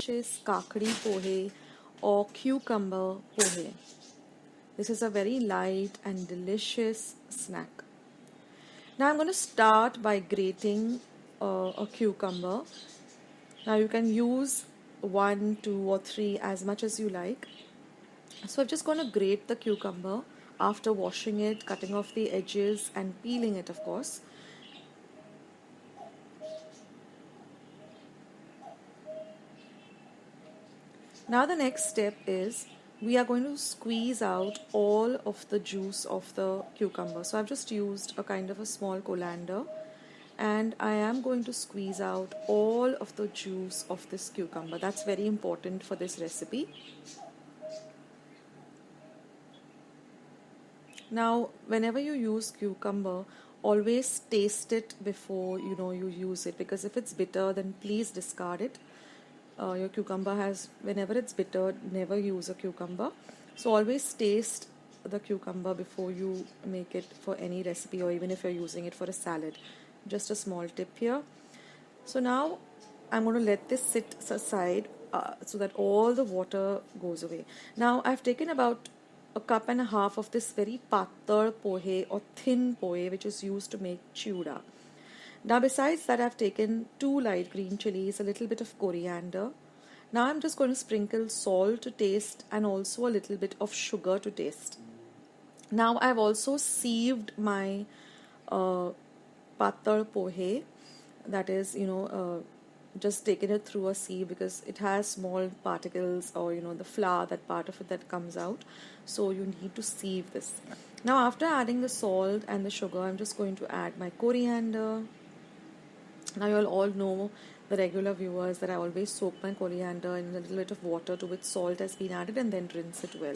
delicious Kakdi Pohe or cucumber pohe. This is a very light and delicious snack. Now I'm going to start by grating a cucumber. Now you can use 1, 2 or 3 as much as you like. So I'm just going to grate the cucumber after washing it, cutting off the edges and peeling it, of course. Now the next step is we are going to squeeze out all of the juice of the cucumber. So I've just used a kind of a small colander and I am going to squeeze out all of the juice of this cucumber. That's very important for this recipe. Now whenever you use cucumber, always taste it before you use it, because if it's bitter then please discard it. Your cucumber has, whenever it's bitter, never use a cucumber. So always taste the cucumber before you make it for any recipe, or even if you're using it for a salad. Just a small tip here. So now I'm going to let this sit aside so that all the water goes away. Now I've taken about 1.5 cups of this very patal pohe or thin pohe, which is used to make chura. Now besides that, I've taken 2 light green chillies, a little bit of coriander. Now I'm just going to sprinkle salt to taste and also a little bit of sugar to taste. Now I've also sieved my patal pohe, that is, just taken it through a sieve because it has small particles, or the flour, that part of it that comes out. So you need to sieve this. Now after adding the salt and the sugar, I'm just going to add my coriander. Now you'll all know, the regular viewers, that I always soak my coriander in a little bit of water to which salt has been added and then rinse it well.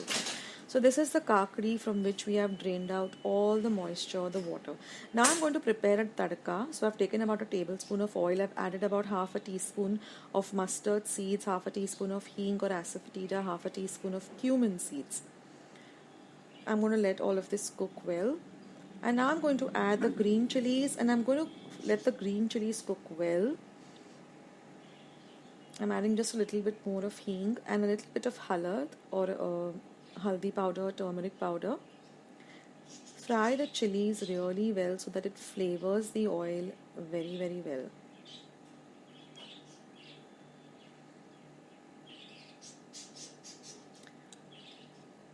So this is the kakdi from which we have drained out all the moisture, the water. Now I'm going to prepare a tadka. So I've taken about a tablespoon of oil. I've added about half a teaspoon of mustard seeds, half a teaspoon of hing or asafoetida, half a teaspoon of cumin seeds. I'm going to let all of this cook well. And now I'm going to add the green chilies, and I'm going to let the green chilies cook well. I'm adding just a little bit more of hing and a little bit of halad, or haldi powder, turmeric powder. Fry the chilies really well so that it flavors the oil very, very well.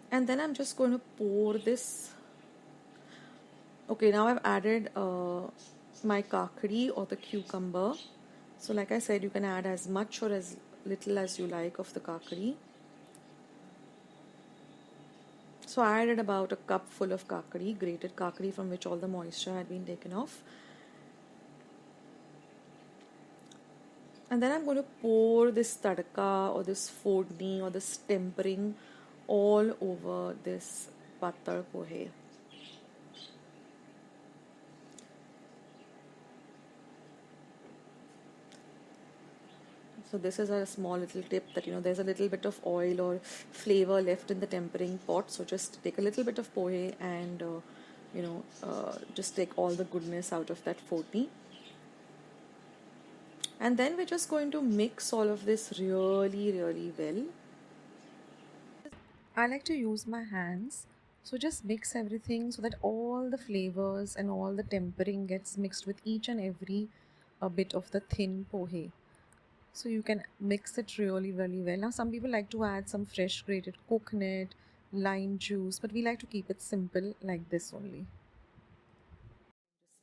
And then I'm just going to pour this. Okay, now I've added my kakdi or the cucumber. So like I said, you can add as much or as little as you like of the kakdi. So I added about 1 cup full of kakdi, grated kakdi, from which all the moisture had been taken off. And then I'm going to pour this tadka or this fodni or this tempering all over this patal pohe. So this is a small little tip that there's a little bit of oil or flavor left in the tempering pot. So just take a little bit of pohe and just take all the goodness out of that fodni. And then we're just going to mix all of this really, really well. I like to use my hands. So just mix everything so that all the flavors and all the tempering gets mixed with each and every bit of the thin pohe. So you can mix it really, really well. Now some people like to add some fresh grated coconut, lime juice, but we like to keep it simple like this only.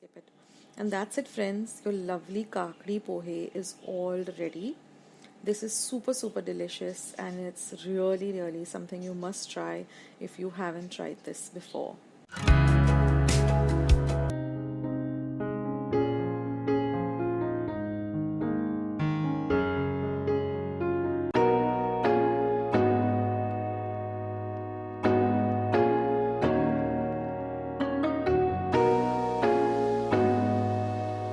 Just skip it. And that's it, friends. Your lovely kakdi pohe is all ready. This is super, super delicious, and it's really, really something you must try if you haven't tried this before.